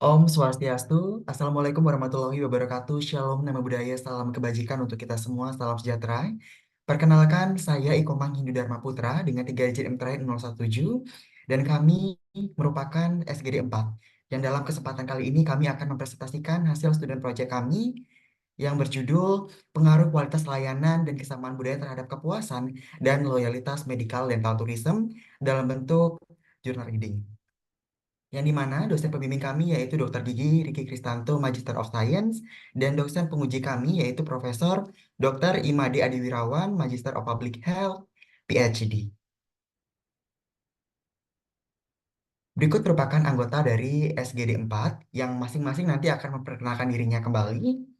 Om Swastiastu, Assalamualaikum warahmatullahi wabarakatuh, Shalom, nama budaya, salam kebajikan untuk kita semua, salam sejahtera. Perkenalkan, saya Ikomang Hindu Dharma Putra dengan 3 digit M terakhir 017, dan kami merupakan SGD 4. Dan dalam kesempatan kali ini kami akan mempresentasikan hasil student project kami yang berjudul Pengaruh Kualitas Layanan dan Kesamaan Budaya Terhadap Kepuasan dan Loyalitas Medical Dental Tourism dalam bentuk jurnal reading yang dimana dosen pembimbing kami yaitu Dr. Gigi Riki Kristanto, Magister of Science, dan dosen penguji kami yaitu Profesor Dr. Imade Adiwirawan, Magister of Public Health, PhD. Berikut merupakan anggota dari SGD 4 yang masing-masing nanti akan memperkenalkan dirinya kembali.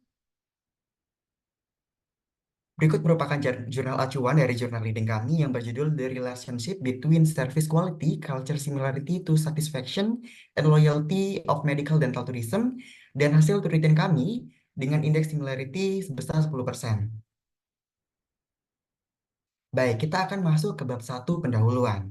Berikut merupakan jurnal acuan dari jurnal reading kami yang berjudul The Relationship Between Service Quality, Culture Similarity to Satisfaction, and Loyalty of Medical Dental Tourism, dan hasil penelitian kami dengan indeks similarity sebesar 10%. Baik, kita akan masuk ke bab 1 pendahuluan.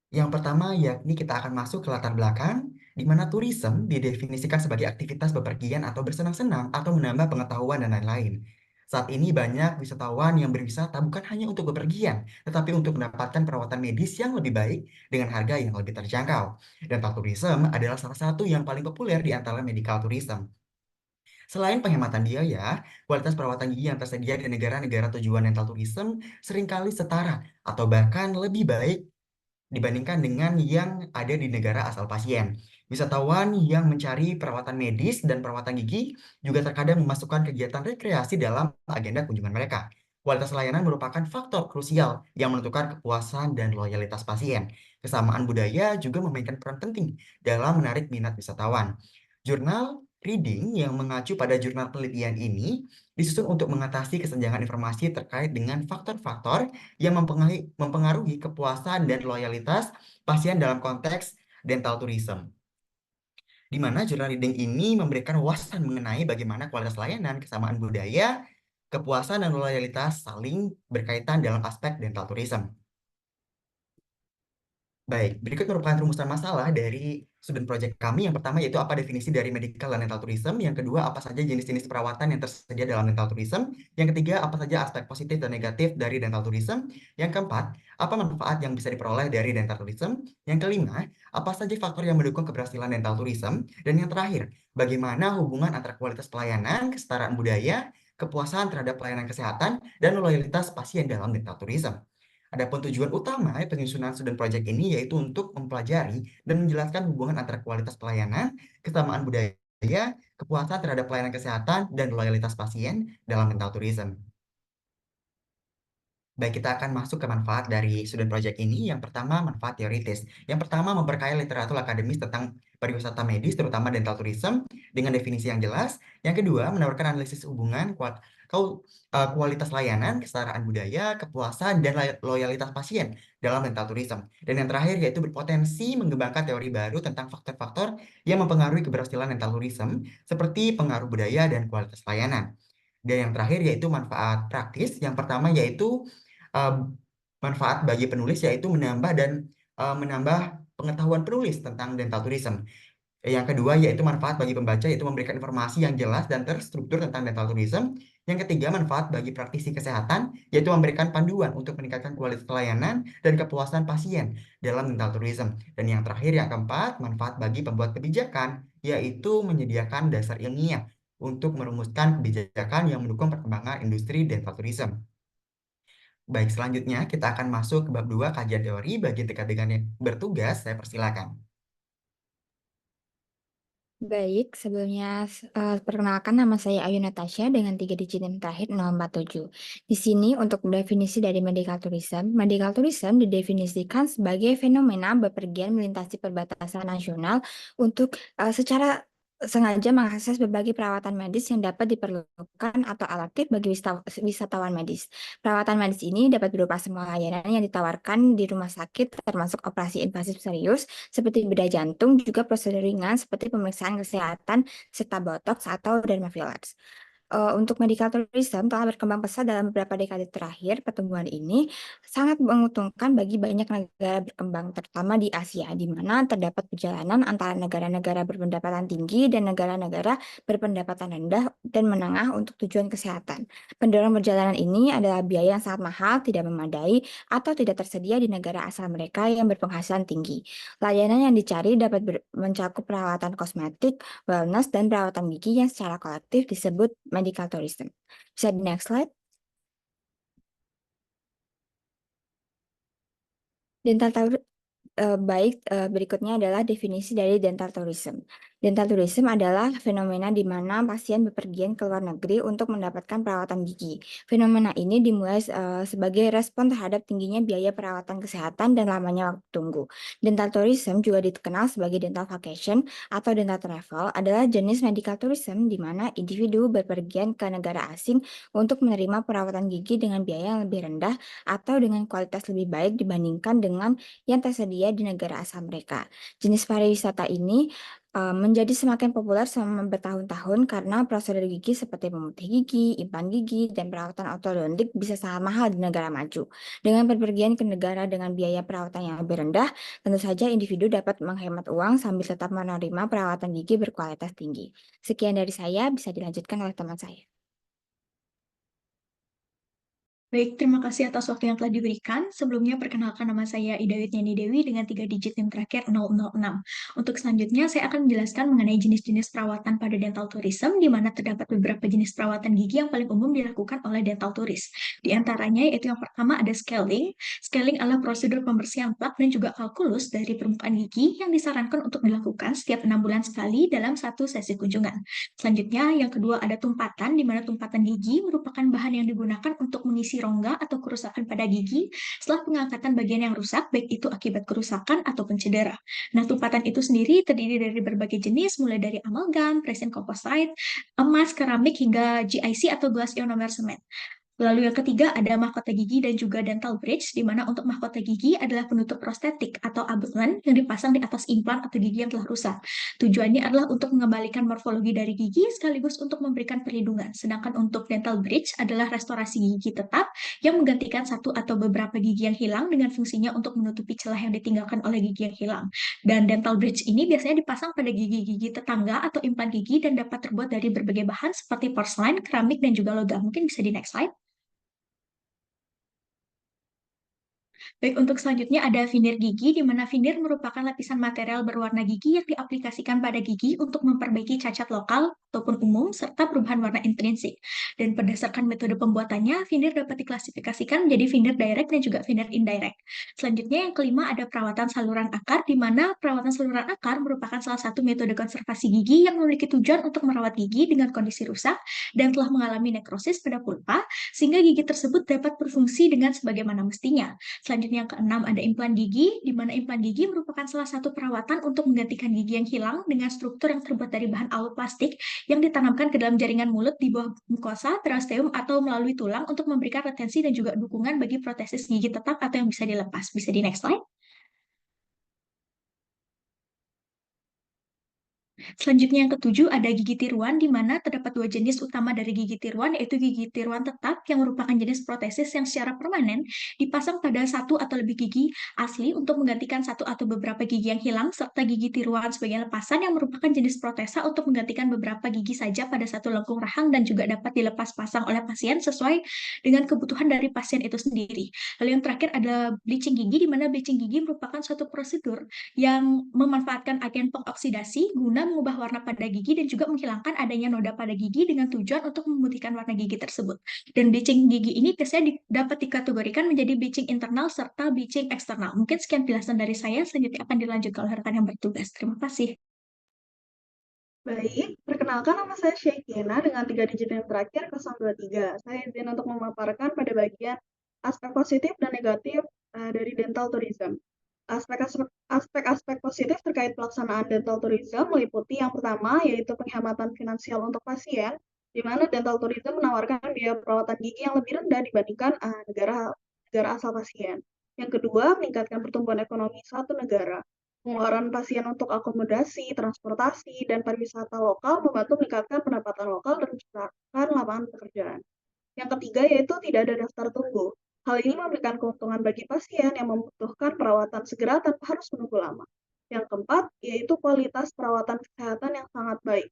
Yang pertama, yakni kita akan masuk ke latar belakang, di mana tourism didefinisikan sebagai aktivitas bepergian atau bersenang-senang atau menambah pengetahuan dan lain-lain. Saat ini banyak wisatawan yang berwisata bukan hanya untuk bepergian, tetapi untuk mendapatkan perawatan medis yang lebih baik dengan harga yang lebih terjangkau. Dental tourism adalah salah satu yang paling populer di antara medical tourism. Selain penghematan biaya, kualitas perawatan gigi yang tersedia di negara-negara tujuan dental tourism seringkali setara atau bahkan lebih baik dibandingkan dengan yang ada di negara asal pasien. Wisatawan yang mencari perawatan medis dan perawatan gigi juga terkadang memasukkan kegiatan rekreasi dalam agenda kunjungan mereka. Kualitas layanan merupakan faktor krusial yang menentukan kepuasan dan loyalitas pasien. Kesamaan budaya juga memainkan peran penting dalam menarik minat wisatawan. Jurnal reading yang mengacu pada jurnal penelitian ini disusun untuk mengatasi kesenjangan informasi terkait dengan faktor-faktor yang mempengaruhi kepuasan dan loyalitas pasien dalam konteks dental tourism. Di mana jurnal reading ini memberikan wawasan mengenai bagaimana kualitas layanan, kesamaan budaya, kepuasan, dan loyalitas saling berkaitan dalam aspek dental tourism. Baik, berikut merupakan rumusan masalah dari student project kami. Yang pertama yaitu apa definisi dari medical dan dental tourism. Yang kedua, apa saja jenis-jenis perawatan yang tersedia dalam dental tourism. Yang ketiga, apa saja aspek positif dan negatif dari dental tourism. Yang keempat, apa manfaat yang bisa diperoleh dari dental tourism. Yang kelima, apa saja faktor yang mendukung keberhasilan dental tourism. Dan yang terakhir, bagaimana hubungan antara kualitas pelayanan, kesetaraan budaya, kepuasan terhadap pelayanan kesehatan, dan loyalitas pasien dalam dental tourism. Adapun tujuan utama penyusunan student project ini yaitu untuk mempelajari dan menjelaskan hubungan antara kualitas pelayanan, kesamaan budaya, kepuasan terhadap pelayanan kesehatan, dan loyalitas pasien dalam dental tourism. Baik, kita akan masuk ke manfaat dari student project ini. Yang pertama, manfaat teoritis. Yang pertama, memperkaya literatur akademis tentang pariwisata medis, terutama dental tourism, dengan definisi yang jelas. Yang kedua, menawarkan analisis hubungan kualitas layanan, kesetaraan budaya, kepuasan, dan loyalitas pasien dalam dental tourism. Dan yang terakhir, yaitu berpotensi mengembangkan teori baru tentang faktor-faktor yang mempengaruhi keberhasilan dental tourism, seperti pengaruh budaya dan kualitas layanan. Dan yang terakhir yaitu manfaat praktis. Yang pertama yaitu uh, manfaat bagi penulis yaitu menambah pengetahuan penulis tentang dental tourism. Yang kedua yaitu manfaat bagi pembaca yaitu memberikan informasi yang jelas dan terstruktur tentang dental tourism. Yang ketiga manfaat bagi praktisi kesehatan yaitu memberikan panduan untuk meningkatkan kualitas pelayanan dan kepuasan pasien dalam dental tourism. Dan yang terakhir yang keempat manfaat bagi pembuat kebijakan yaitu menyediakan dasar ilmiah untuk merumuskan kebijakan yang mendukung perkembangan industri dental tourism. Baik, selanjutnya kita akan masuk ke bab 2 kajian teori bagian dekat dengan yang bertugas. Saya persilakan. Baik, sebelumnya perkenalkan nama saya Ayu Natasha dengan 3 digit yang terakhir 047. Di sini untuk definisi dari medical tourism didefinisikan sebagai fenomena bepergian melintasi perbatasan nasional untuk secara sengaja mengakses berbagai perawatan medis yang dapat diperlukan atau adaptif bagi wisatawan medis. Perawatan medis ini dapat berupa semua layanan yang ditawarkan di rumah sakit termasuk operasi invasif serius seperti bedah jantung, juga prosedur ringan seperti pemeriksaan kesehatan serta botox atau derma fillers. Untuk medical tourism telah berkembang pesat dalam beberapa dekade terakhir. Pertumbuhan ini sangat menguntungkan bagi banyak negara berkembang, terutama di Asia, di mana terdapat perjalanan antara negara-negara berpendapatan tinggi dan negara-negara berpendapatan rendah dan menengah untuk tujuan kesehatan. Pendorong perjalanan ini adalah biaya yang sangat mahal, tidak memadai, atau tidak tersedia di negara asal mereka yang berpenghasilan tinggi. Layanan yang dicari dapat mencakup perawatan kosmetik, wellness, dan perawatan gigi yang secara kolektif disebut medical tourism. Bisa di next slide. Dental berikutnya adalah definisi dari dental tourism. Dental tourism adalah fenomena di mana pasien bepergian ke luar negeri untuk mendapatkan perawatan gigi. Fenomena ini dimulai sebagai respon terhadap tingginya biaya perawatan kesehatan dan lamanya waktu tunggu. Dental tourism juga dikenal sebagai dental vacation atau dental travel, adalah jenis medical tourism di mana individu bepergian ke negara asing untuk menerima perawatan gigi dengan biaya yang lebih rendah atau dengan kualitas lebih baik dibandingkan dengan yang tersedia di negara asal mereka. Jenis pariwisata ini menjadi semakin populer selama bertahun-tahun karena prosedur gigi seperti memutih gigi, implan gigi, dan perawatan ortodontik bisa sangat mahal di negara maju. Dengan bepergian ke negara dengan biaya perawatan yang lebih rendah, tentu saja individu dapat menghemat uang sambil tetap menerima perawatan gigi berkualitas tinggi. Sekian dari saya, bisa dilanjutkan oleh teman saya. Baik, terima kasih atas waktu yang telah diberikan. Sebelumnya, perkenalkan nama saya Ida Witnyani Dewi dengan 3 digit NIM terakhir 006. Untuk selanjutnya, saya akan menjelaskan mengenai jenis-jenis perawatan pada dental tourism, di mana terdapat beberapa jenis perawatan gigi yang paling umum dilakukan oleh dental turis. Di antaranya, yaitu yang pertama ada scaling. Scaling adalah prosedur pembersihan plak dan juga kalkulus dari permukaan gigi yang disarankan untuk dilakukan setiap 6 bulan sekali dalam satu sesi kunjungan. Selanjutnya, yang kedua ada tumpatan, di mana tumpatan gigi merupakan bahan yang digunakan untuk mengisi rongga atau kerusakan pada gigi setelah pengangkatan bagian yang rusak, baik itu akibat kerusakan ataupun cedera. Nah, tumpatan itu sendiri terdiri dari berbagai jenis, mulai dari amalgam, resin composite, emas, keramik, hingga GIC atau glass ionomer cement. Lalu yang ketiga ada mahkota gigi dan juga dental bridge, di mana untuk mahkota gigi adalah penutup prostetik atau abutment yang dipasang di atas implan atau gigi yang telah rusak. Tujuannya adalah untuk mengembalikan morfologi dari gigi sekaligus untuk memberikan perlindungan. Sedangkan untuk dental bridge adalah restorasi gigi tetap yang menggantikan satu atau beberapa gigi yang hilang dengan fungsinya untuk menutupi celah yang ditinggalkan oleh gigi yang hilang. Dan dental bridge ini biasanya dipasang pada gigi-gigi tetangga atau implan gigi dan dapat terbuat dari berbagai bahan seperti porcelain, keramik, dan juga logam. Mungkin bisa di next slide. Baik, untuk selanjutnya ada veneer gigi, di mana veneer merupakan lapisan material berwarna gigi yang diaplikasikan pada gigi untuk memperbaiki cacat lokal ataupun umum, serta perubahan warna intrinsik. Dan berdasarkan metode pembuatannya, veneer dapat diklasifikasikan menjadi veneer direct dan juga veneer indirect. Selanjutnya, yang kelima ada perawatan saluran akar, di mana perawatan saluran akar merupakan salah satu metode konservasi gigi yang memiliki tujuan untuk merawat gigi dengan kondisi rusak dan telah mengalami nekrosis pada pulpa, sehingga gigi tersebut dapat berfungsi dengan sebagaimana mestinya. Selanjutnya yang keenam ada implan gigi, di mana implan gigi merupakan salah satu perawatan untuk menggantikan gigi yang hilang dengan struktur yang terbuat dari bahan aloplastik yang ditanamkan ke dalam jaringan mulut di bawah mukosa, trasteum, atau melalui tulang untuk memberikan retensi dan juga dukungan bagi protesis gigi tetap atau yang bisa dilepas. Bisa di next slide. Selanjutnya yang ketujuh ada gigi tiruan, di mana terdapat dua jenis utama dari gigi tiruan, yaitu gigi tiruan tetap yang merupakan jenis protesis yang secara permanen dipasang pada satu atau lebih gigi asli untuk menggantikan satu atau beberapa gigi yang hilang, serta gigi tiruan sebagai lepasan yang merupakan jenis protesa untuk menggantikan beberapa gigi saja pada satu lengkung rahang dan juga dapat dilepas pasang oleh pasien sesuai dengan kebutuhan dari pasien itu sendiri. Lalu yang terakhir ada bleaching gigi, di mana bleaching gigi merupakan suatu prosedur yang memanfaatkan agen pengoksidasi guna mengubah warna pada gigi dan juga menghilangkan adanya noda pada gigi dengan tujuan untuk memutihkan warna gigi tersebut. Dan bleaching gigi ini biasanya dapat dikategorikan menjadi bleaching internal serta bleaching eksternal. Mungkin sekian penjelasan dari saya, selanjutnya akan dilanjutkan oleh rekan yang bertugas. Terima kasih. Baik, perkenalkan nama saya Syekiana dengan 3 digit yang terakhir 023. Saya izin untuk memaparkan pada bagian aspek positif dan negatif dari dental tourism. Aspek-aspek positif terkait pelaksanaan dental tourism meliputi yang pertama yaitu penghematan finansial untuk pasien, di mana dental tourism menawarkan biaya perawatan gigi yang lebih rendah dibandingkan negara asal pasien. Yang kedua, meningkatkan pertumbuhan ekonomi suatu negara. Pengeluaran pasien untuk akomodasi, transportasi, dan pariwisata lokal membantu meningkatkan pendapatan lokal dan menciptakan lapangan pekerjaan. Yang ketiga yaitu tidak ada daftar tunggu. Hal ini memberikan keuntungan bagi pasien yang membutuhkan perawatan segera tanpa harus menunggu lama. Yang keempat yaitu kualitas perawatan kesehatan yang sangat baik.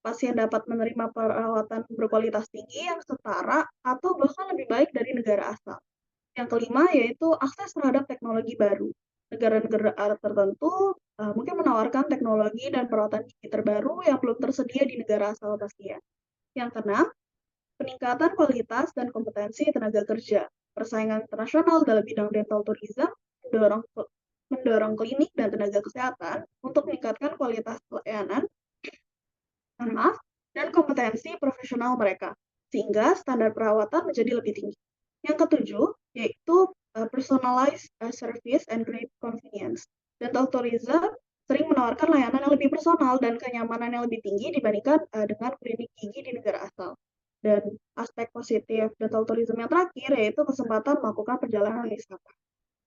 Pasien dapat menerima perawatan berkualitas tinggi yang setara atau bahkan lebih baik dari negara asal. Yang kelima yaitu akses terhadap teknologi baru. Negara-negara tertentu mungkin menawarkan teknologi dan perawatan gigi terbaru yang belum tersedia di negara asal pasien. Yang keenam, peningkatan kualitas dan kompetensi tenaga kerja. Persaingan internasional dalam bidang dental tourism mendorong klinik dan tenaga kesehatan untuk meningkatkan kualitas pelayanan dan kompetensi profesional mereka, sehingga standar perawatan menjadi lebih tinggi. Yang ketujuh, yaitu personalized service and great convenience. Dental tourism sering menawarkan layanan yang lebih personal dan kenyamanan yang lebih tinggi dibandingkan dengan klinik gigi di negara asal. Dan aspek positif dental tourism yang terakhir yaitu kesempatan melakukan perjalanan wisata.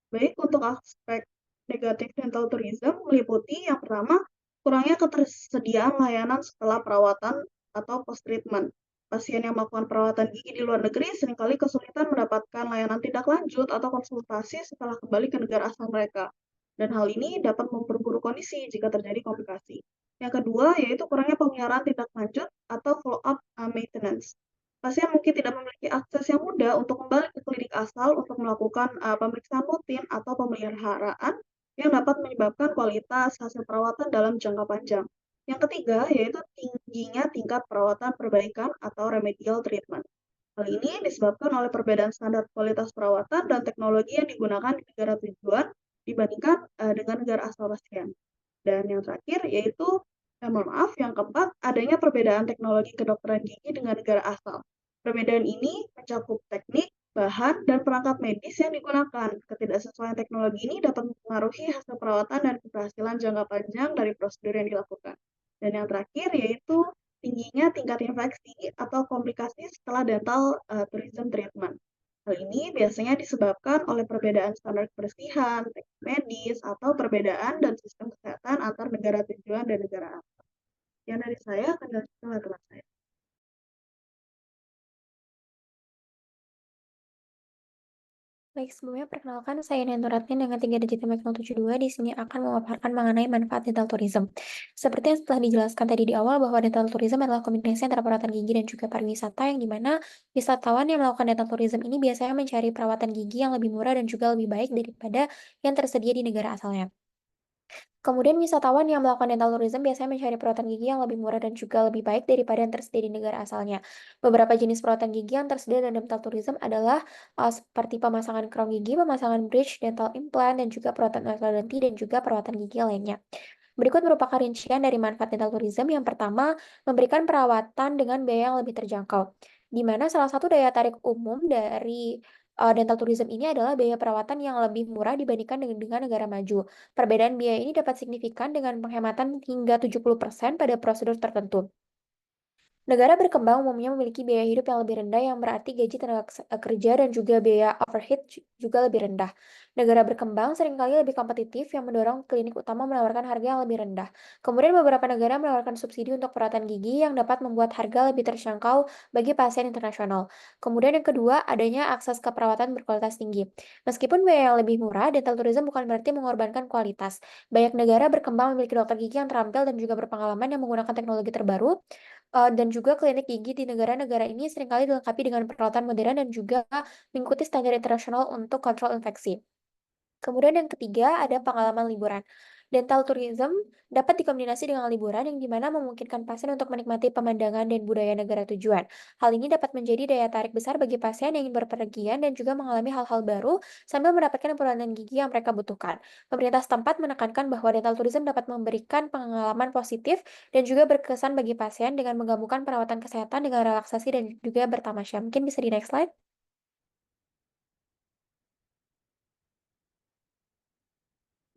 Baik, untuk aspek negatif dental tourism meliputi yang pertama, kurangnya ketersediaan layanan setelah perawatan atau post-treatment. Pasien yang melakukan perawatan gigi di luar negeri seringkali kesulitan mendapatkan layanan tindak lanjut atau konsultasi setelah kembali ke negara asal mereka. Dan hal ini dapat memperburuk kondisi jika terjadi komplikasi. Yang kedua, yaitu kurangnya pemeliharaan tindak lanjut atau follow-up maintenance. Pasien mungkin tidak memiliki akses yang mudah untuk kembali ke klinik asal untuk melakukan pemeriksaan rutin atau pemeliharaan yang dapat menyebabkan kualitas hasil perawatan dalam jangka panjang. Yang ketiga, yaitu tingginya tingkat perawatan perbaikan atau remedial treatment. Hal ini disebabkan oleh perbedaan standar kualitas perawatan dan teknologi yang digunakan di negara tujuan dibandingkan dengan negara asal pasien. Dan yang terakhir yaitu, mohon maaf, yang keempat, adanya perbedaan teknologi kedokteran gigi dengan negara asal. Perbedaan ini mencakup teknik, bahan, dan perangkat medis yang digunakan. Ketidaksesuaian teknologi ini dapat mempengaruhi hasil perawatan dan keberhasilan jangka panjang dari prosedur yang dilakukan. Dan yang terakhir yaitu tingginya tingkat infeksi atau komplikasi setelah dental tourism treatment. Hal ini biasanya disebabkan oleh perbedaan standar kebersihan, teknik medis, atau perbedaan dan sistem kesehatan antar negara tujuan dan negara asal. Yang dari saya akan dilanjutkan oleh teman saya. Baik, sebelumnya perkenalkan saya Nenturatnya dengan 3 digit MX072 di sini akan memaparkan mengenai manfaat dental tourism. Seperti yang telah dijelaskan tadi di awal bahwa dental tourism adalah kombinasi antara perawatan gigi dan juga pariwisata yang dimana wisatawan yang melakukan dental tourism ini biasanya mencari perawatan gigi yang lebih murah dan juga lebih baik daripada yang tersedia di negara asalnya. Kemudian wisatawan yang melakukan dental tourism biasanya mencari perawatan gigi yang lebih murah dan juga lebih baik daripada yang tersedia di negara asalnya. Beberapa jenis perawatan gigi yang tersedia dalam dental tourism adalah seperti pemasangan crown gigi, pemasangan bridge, dental implant, dan juga perawatan ortodonti dan juga perawatan gigi lainnya. Berikut merupakan rincian dari manfaat dental tourism. Yang pertama, memberikan perawatan dengan biaya yang lebih terjangkau, di mana salah satu daya tarik umum dari dental tourism ini adalah biaya perawatan yang lebih murah dibandingkan dengan negara maju. Perbedaan biaya ini dapat signifikan dengan penghematan hingga 70% pada prosedur tertentu. Negara berkembang umumnya memiliki biaya hidup yang lebih rendah, yang berarti gaji tenaga kerja dan juga biaya overhead juga lebih rendah. Negara berkembang seringkali lebih kompetitif, yang mendorong klinik utama menawarkan harga yang lebih rendah. Kemudian beberapa negara menawarkan subsidi untuk perawatan gigi yang dapat membuat harga lebih terjangkau bagi pasien internasional. Kemudian yang kedua, adanya akses ke perawatan berkualitas tinggi. Meskipun biaya yang lebih murah, dental tourism bukan berarti mengorbankan kualitas. Banyak negara berkembang memiliki dokter gigi yang terampil dan juga berpengalaman yang menggunakan teknologi terbaru. Dan juga klinik gigi di negara-negara ini seringkali dilengkapi dengan peralatan modern dan juga mengikuti standar internasional untuk kontrol infeksi. Kemudian yang ketiga, ada pengalaman liburan. Dental tourism dapat dikombinasi dengan liburan yang dimana memungkinkan pasien untuk menikmati pemandangan dan budaya negara tujuan. Hal ini dapat menjadi daya tarik besar bagi pasien yang ingin berpergian dan juga mengalami hal-hal baru sambil mendapatkan perawatan gigi yang mereka butuhkan. Pemerintah setempat menekankan bahwa dental tourism dapat memberikan pengalaman positif dan juga berkesan bagi pasien dengan menggabungkan perawatan kesehatan dengan relaksasi dan juga bertamasya. Mungkin bisa di next slide.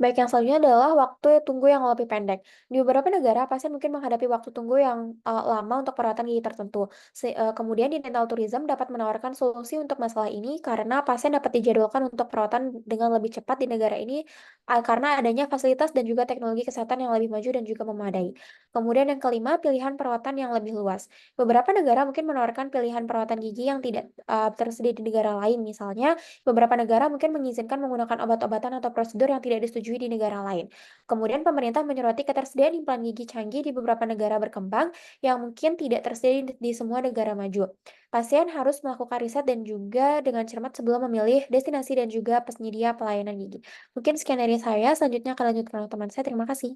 Baik, yang selanjutnya adalah waktu tunggu yang lebih pendek. Di beberapa negara, pasien mungkin menghadapi waktu tunggu yang lama untuk perawatan gigi tertentu. Kemudian di dental tourism dapat menawarkan solusi untuk masalah ini karena pasien dapat dijadwalkan untuk perawatan dengan lebih cepat di negara ini karena adanya fasilitas dan juga teknologi kesehatan yang lebih maju dan juga memadai. Kemudian yang kelima, pilihan perawatan yang lebih luas. Beberapa negara mungkin menawarkan pilihan perawatan gigi yang tidak tersedia di negara lain. Misalnya, beberapa negara mungkin mengizinkan menggunakan obat-obatan atau prosedur yang tidak disetujui di negara lain. Kemudian pemerintah menyoroti ketersediaan implan gigi canggih di beberapa negara berkembang yang mungkin tidak tersedia di semua negara maju. Pasien harus melakukan riset dan juga dengan cermat sebelum memilih destinasi dan juga penyedia pelayanan gigi. Mungkin sekian dari saya, selanjutnya akan lanjutkan oleh teman saya. Terima kasih.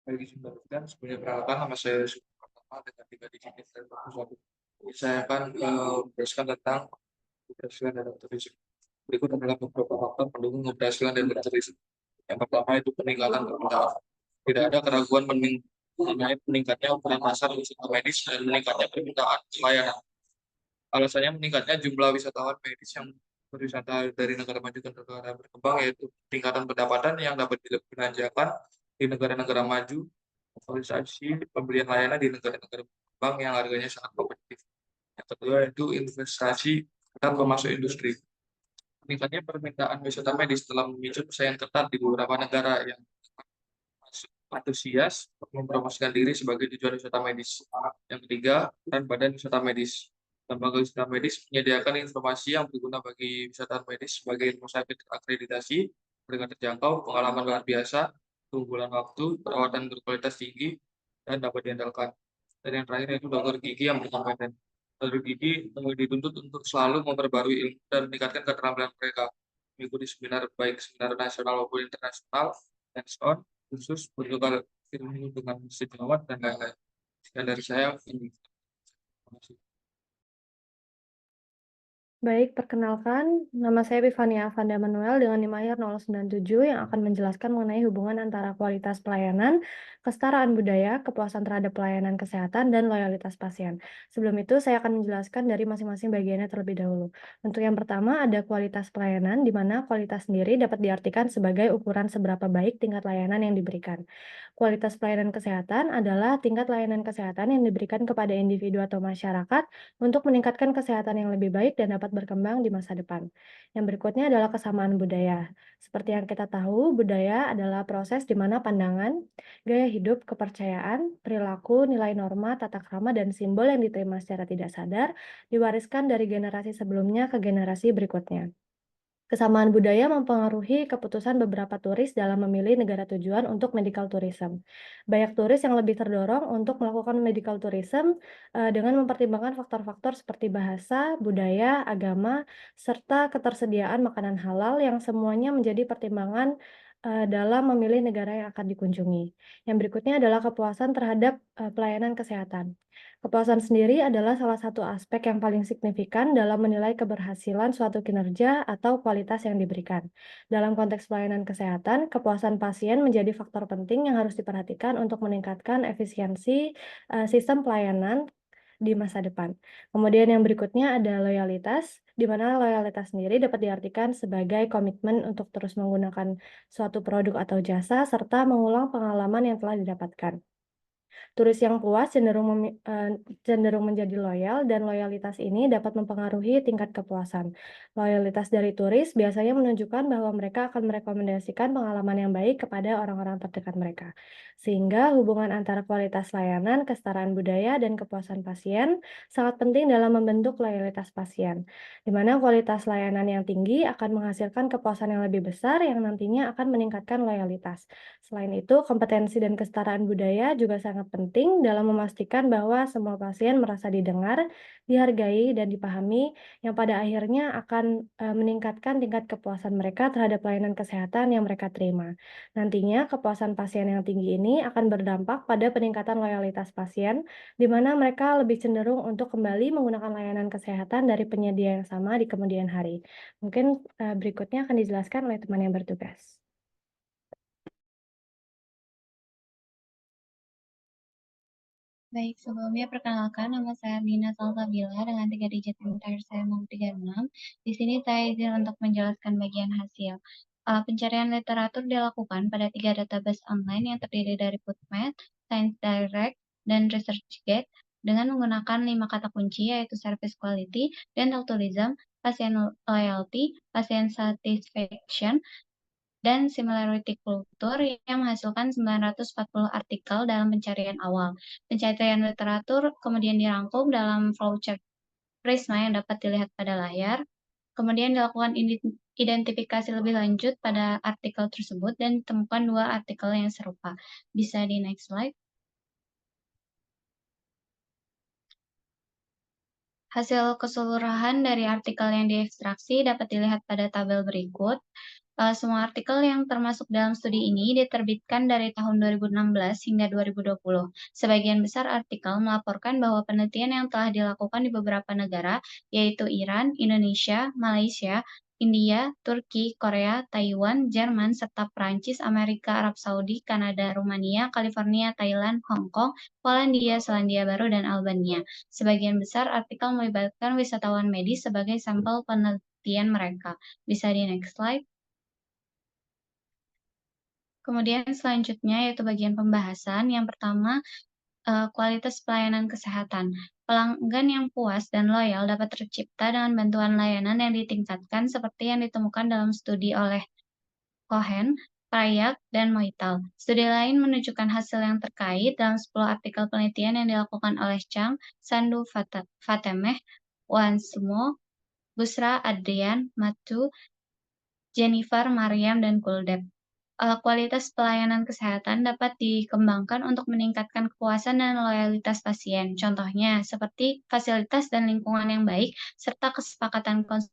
Bagi Sumberkan, sebagai peralatan nama saya pertama dengan 3 digit dan 41. Saya akan menjelaskan tentang keberhasilan dan turisme. Berikut adalah beberapa faktor pendukung keberhasilan dan turisme. Yang pertama itu peningkatan permintaan. Tidak ada keraguan mengenai meningkatnya ukuran pasar wisata medis dan meningkatnya permintaan pelayanan. Alasannya meningkatnya jumlah wisatawan medis yang berwisata dari negara maju ke negara berkembang, yaitu peningkatan pendapatan yang dapat dibelanjakan di negara-negara maju, aktualisasi pembelian layanan di negara-negara berkembang yang harganya sangat kompetitif. Yang kedua itu investasi dan pemasok industri. Meningkatnya permintaan wisata medis telah memicu persaingan ketat di beberapa negara yang antusias mempromosikan diri sebagai tujuan wisata medis. Yang ketiga, peran badan wisata medis. Lembaga wisata medis menyediakan informasi yang berguna bagi wisatawan medis sebagai rumah sakit akreditasi, harga terjangkau, pengalaman luar biasa, keunggulan waktu, perawatan berkualitas tinggi, dan dapat diandalkan. Dan yang terakhir yaitu dokter gigi yang berkompeten. Dokter gigi dituntut untuk selalu memperbarui ilmu dan meningkatkan keterampilan mereka, mengikuti seminar baik seminar nasional maupun internasional, hands-on, khusus bertukar ilmu dengan sejawat dan lain-lain. Sekian dari saya. Terima kasih. Baik, perkenalkan, nama saya Bivania Avanda Manuel dengan NIM akhir 097 yang akan menjelaskan mengenai hubungan antara kualitas pelayanan, kesetaraan budaya, kepuasan terhadap pelayanan kesehatan, dan loyalitas pasien. Sebelum itu, saya akan menjelaskan dari masing-masing bagiannya terlebih dahulu. Untuk yang pertama, ada kualitas pelayanan, di mana kualitas sendiri dapat diartikan sebagai ukuran seberapa baik tingkat layanan yang diberikan. Kualitas pelayanan kesehatan adalah tingkat layanan kesehatan yang diberikan kepada individu atau masyarakat untuk meningkatkan kesehatan yang lebih baik dan dapat berkembang di masa depan. Yang berikutnya adalah kesamaan budaya. Seperti yang kita tahu, budaya adalah proses di mana pandangan, gaya hidup, kepercayaan, perilaku, nilai norma, tata krama, dan simbol yang diterima secara tidak sadar diwariskan dari generasi sebelumnya ke generasi berikutnya. Kesamaan budaya mempengaruhi keputusan beberapa turis dalam memilih negara tujuan untuk medical tourism. Banyak turis yang lebih terdorong untuk melakukan medical tourism dengan mempertimbangkan faktor-faktor seperti bahasa, budaya, agama, serta ketersediaan makanan halal yang semuanya menjadi pertimbangan dalam memilih negara yang akan dikunjungi. Yang berikutnya adalah kepuasan terhadap pelayanan kesehatan. Kepuasan sendiri adalah salah satu aspek yang paling signifikan dalam menilai keberhasilan suatu kinerja atau kualitas yang diberikan. Dalam konteks pelayanan kesehatan, kepuasan pasien menjadi faktor penting yang harus diperhatikan untuk meningkatkan efisiensi sistem pelayanan di masa depan. Kemudian yang berikutnya ada loyalitas, di mana loyalitas sendiri dapat diartikan sebagai komitmen untuk terus menggunakan suatu produk atau jasa serta mengulang pengalaman yang telah didapatkan. Turis yang puas cenderung menjadi loyal dan loyalitas ini dapat mempengaruhi tingkat kepuasan. Loyalitas dari turis biasanya menunjukkan bahwa mereka akan merekomendasikan pengalaman yang baik kepada orang-orang terdekat mereka. Sehingga hubungan antara kualitas layanan, kesetaraan budaya, dan kepuasan pasien sangat penting dalam membentuk loyalitas pasien, di mana kualitas layanan yang tinggi akan menghasilkan kepuasan yang lebih besar yang nantinya akan meningkatkan loyalitas. Selain itu, kompetensi dan kesetaraan budaya juga sangat penting dalam memastikan bahwa semua pasien merasa didengar, dihargai, dan dipahami, yang pada akhirnya akan meningkatkan tingkat kepuasan mereka terhadap pelayanan kesehatan yang mereka terima. Nantinya, kepuasan pasien yang tinggi ini akan berdampak pada peningkatan loyalitas pasien, di mana mereka lebih cenderung untuk kembali menggunakan layanan kesehatan dari penyedia yang sama di kemudian hari. Mungkin berikutnya akan dijelaskan oleh teman yang bertugas. Baik, sebelumnya perkenalkan nama saya Nina Salsabila dengan 3 digit NIM terakhir saya 036. Di sini saya izin untuk menjelaskan bagian hasil. Pencarian literatur dilakukan pada 3 database online yang terdiri dari PubMed, Science Direct, dan ResearchGate dengan menggunakan 5 kata kunci yaitu service quality, dental tourism, pasien loyalty, pasien satisfaction, dan similarity culture yang menghasilkan 940 artikel dalam pencarian awal. Pencarian literatur kemudian dirangkum dalam flowchart Prisma yang dapat dilihat pada layar. Kemudian dilakukan identifikasi lebih lanjut pada artikel tersebut dan ditemukan 2 artikel yang serupa. Bisa di next slide. Hasil keseluruhan dari artikel yang diekstraksi dapat dilihat pada tabel berikut. Semua artikel yang termasuk dalam studi ini diterbitkan dari tahun 2016 hingga 2020. Sebagian besar artikel melaporkan bahwa penelitian yang telah dilakukan di beberapa negara, yaitu Iran, Indonesia, Malaysia, India, Turki, Korea, Taiwan, Jerman, serta Prancis, Amerika, Arab Saudi, Kanada, Rumania, California, Thailand, Hong Kong, Polandia, Selandia Baru, dan Albania. Sebagian besar artikel melibatkan wisatawan medis sebagai sampel penelitian mereka. Bisa di next slide. Kemudian selanjutnya yaitu bagian pembahasan. Yang pertama, kualitas pelayanan kesehatan. Pelanggan yang puas dan loyal dapat tercipta dengan bantuan layanan yang ditingkatkan seperti yang ditemukan dalam studi oleh Cohen, Prayak, dan Moital. Studi lain menunjukkan hasil yang terkait dalam 10 artikel penelitian yang dilakukan oleh Chang, Sandu Fatemeh, Wansmo, Busra Adrian, Matu, Jennifer, Mariam, dan Kuldep. Kualitas pelayanan kesehatan dapat dikembangkan untuk meningkatkan kepuasan dan loyalitas pasien. Contohnya, seperti fasilitas dan lingkungan yang baik, serta kesepakatan konsultasi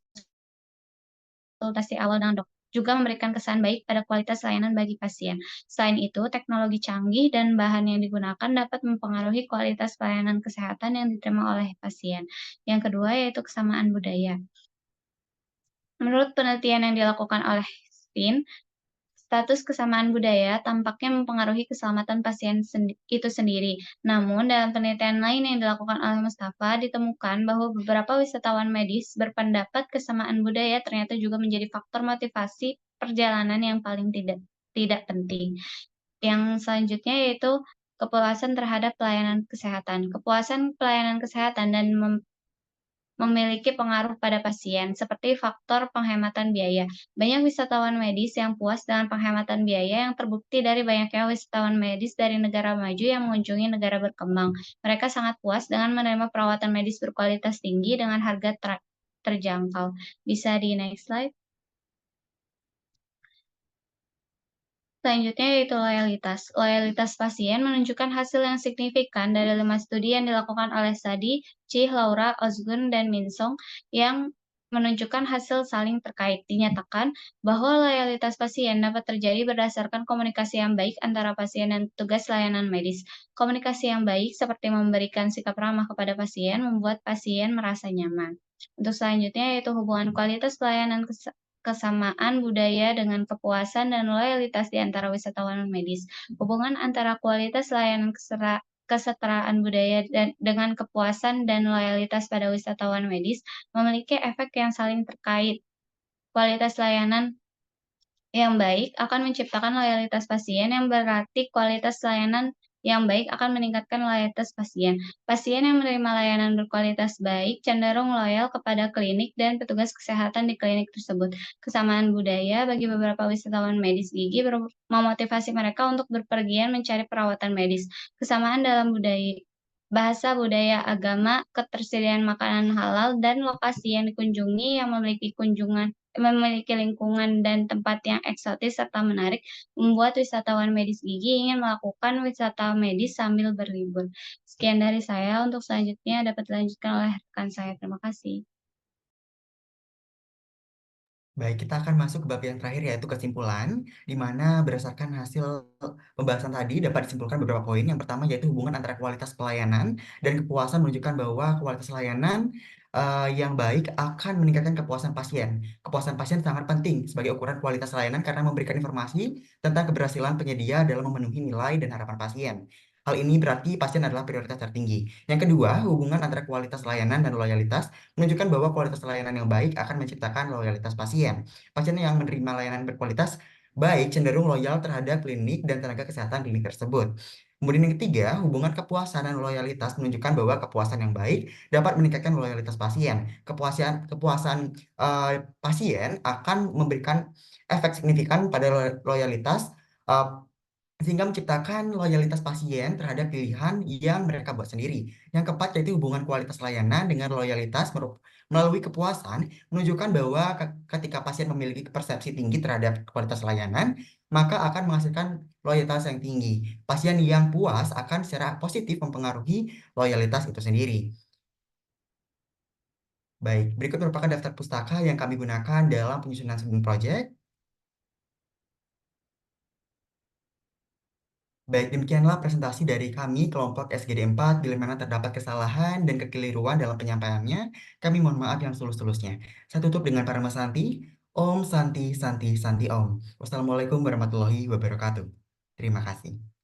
awal dengan dokter juga memberikan kesan baik pada kualitas layanan bagi pasien. Selain itu, teknologi canggih dan bahan yang digunakan dapat mempengaruhi kualitas pelayanan kesehatan yang diterima oleh pasien. Yang kedua yaitu kesamaan budaya. Menurut penelitian yang dilakukan oleh SPIN, status kesamaan budaya tampaknya mempengaruhi keselamatan pasien itu sendiri. Namun, dalam penelitian lain yang dilakukan oleh Mustafa, ditemukan bahwa beberapa wisatawan medis berpendapat kesamaan budaya ternyata juga menjadi faktor motivasi perjalanan yang paling tidak penting. Yang selanjutnya yaitu kepuasan terhadap pelayanan kesehatan. Kepuasan pelayanan kesehatan dan memiliki pengaruh pada pasien, seperti faktor penghematan biaya. Banyak wisatawan medis yang puas dengan penghematan biaya yang terbukti dari banyaknya wisatawan medis dari negara maju yang mengunjungi negara berkembang. Mereka sangat puas dengan menerima perawatan medis berkualitas tinggi dengan harga terjangkau. Bisa di next slide. Selanjutnya yaitu loyalitas. Loyalitas pasien menunjukkan hasil yang signifikan dari 5 studi yang dilakukan oleh Sadi, Chi, Laura, Ozgun, dan Minsong yang menunjukkan hasil saling terkait. Dinyatakan bahwa loyalitas pasien dapat terjadi berdasarkan komunikasi yang baik antara pasien dan petugas layanan medis. Komunikasi yang baik seperti memberikan sikap ramah kepada pasien membuat pasien merasa nyaman. Untuk selanjutnya yaitu hubungan kualitas pelayanan kesamaan budaya dengan kepuasan dan loyalitas di antara wisatawan medis. Hubungan antara kualitas layanan kesetaraan budaya dengan kepuasan dan loyalitas pada wisatawan medis memiliki efek yang saling terkait. Kualitas layanan yang baik akan menciptakan loyalitas pasien, yang berarti kualitas layanan yang baik akan meningkatkan loyalitas pasien. Pasien yang menerima layanan berkualitas baik cenderung loyal kepada klinik dan petugas kesehatan di klinik tersebut. Kesamaan budaya bagi beberapa wisatawan medis gigi memotivasi mereka untuk berpergian mencari perawatan medis. Kesamaan dalam bahasa, budaya, agama, ketersediaan makanan halal, dan lokasi yang dikunjungi yang memiliki lingkungan dan tempat yang eksotis serta menarik, membuat wisatawan medis gigi ingin melakukan wisata medis sambil berlibur. Sekian dari saya, untuk selanjutnya dapat dilanjutkan oleh rekan saya. Terima kasih. Baik, kita akan masuk ke bab yang terakhir yaitu kesimpulan, di mana berdasarkan hasil pembahasan tadi dapat disimpulkan beberapa poin. Yang pertama yaitu hubungan antara kualitas pelayanan dan kepuasan menunjukkan bahwa kualitas layanan yang baik akan meningkatkan kepuasan pasien. Kepuasan pasien sangat penting sebagai ukuran kualitas layanan karena memberikan informasi tentang keberhasilan penyedia dalam memenuhi nilai dan harapan pasien. Hal ini berarti pasien adalah prioritas tertinggi. Yang kedua, hubungan antara kualitas layanan dan loyalitas menunjukkan bahwa kualitas layanan yang baik akan menciptakan loyalitas pasien. Pasien yang menerima layanan berkualitas baik cenderung loyal terhadap klinik dan tenaga kesehatan klinik tersebut. Kemudian yang ketiga, hubungan kepuasan dan loyalitas menunjukkan bahwa kepuasan yang baik dapat meningkatkan loyalitas pasien. Kepuasan pasien akan memberikan efek signifikan pada loyalitas uh, sehingga menciptakan loyalitas pasien terhadap pilihan yang mereka buat sendiri. Yang keempat yaitu hubungan kualitas layanan dengan loyalitas melalui kepuasan menunjukkan bahwa ketika pasien memiliki persepsi tinggi terhadap kualitas layanan, maka akan menghasilkan loyalitas yang tinggi. Pasien yang puas akan secara positif mempengaruhi loyalitas itu sendiri. Baik, berikut merupakan daftar pustaka yang kami gunakan dalam penyusunan student project. Baik, demikianlah presentasi dari kami kelompok SGD 4. Bila mana terdapat kesalahan dan kekeliruan dalam penyampaiannya, kami mohon maaf yang setulus-tulusnya. Saya tutup dengan Parama Santi. Om Santi Santi Santi Om. Wassalamualaikum warahmatullahi wabarakatuh. Terima kasih.